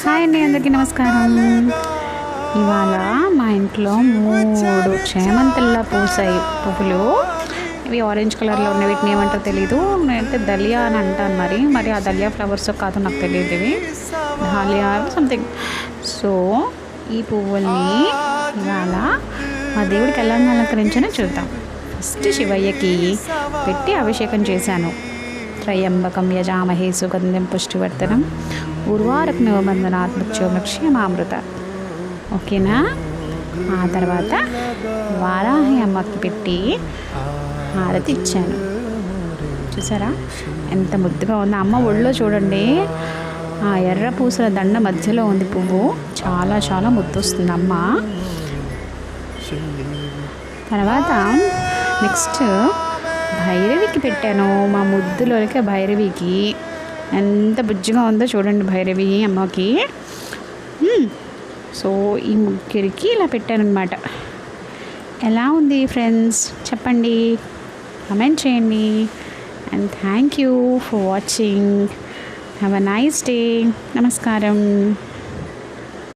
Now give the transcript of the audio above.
Hi అండి, అందరికీ నమస్కారం. ఇవాళ మా ఇంట్లో 3 చేమంతుల్లా పూసాయి పువ్వులు. ఇవి ఆరెంజ్ కలర్లో ఉన్నాయి. వీటిని ఏమంటారో తెలీదు. నేనైతే దలియా అని అంటాను. మరి ఆ దలియా ఫ్లవర్స్ కాదో నాకు తెలియదు. ఇవి డాలియా సంథింగ్. సో ఈ పువ్వుల్ని ఇవాళ మా దేవుడికి ఎలా అలంకరించానో చూద్దాం. ఫస్ట్ శివయ్యకి పెట్టి అభిషేకం చేశాను. త్రయంబకం యజామహే సుగంధం పుష్టివర్ధనం ఉర్వారకమివ బంధనాత్ మృత్యోర్ముక్షేమామృత. ఓకేనా? ఆ తర్వాత వారాహి అమ్మకి పెట్టి హారతి ఇచ్చాను. చూసారా ఎంత ముద్దుగా ఉంది. అమ్మ ఒళ్ళో చూడండి, ఆ ఎర్ర పూసల దండ మధ్యలో ఉంది పువ్వు. చాలా చాలా ముద్దు వస్తుంది అమ్మ. తర్వాత నెక్స్ట్ భైరవికి పెట్టాను. మా ముద్దులోకి భైరవికి ఎంత బుజ్జిగా ఉందో చూడండి భైరవి అమ్మకి. సో ఈ ముగ్గురికి ఇలా పెట్టాను అనమాట. ఎలా ఉంది ఫ్రెండ్స్ చెప్పండి, కమెంట్ చేయండి. And thank you for watching. Have a nice day. నమస్కారం.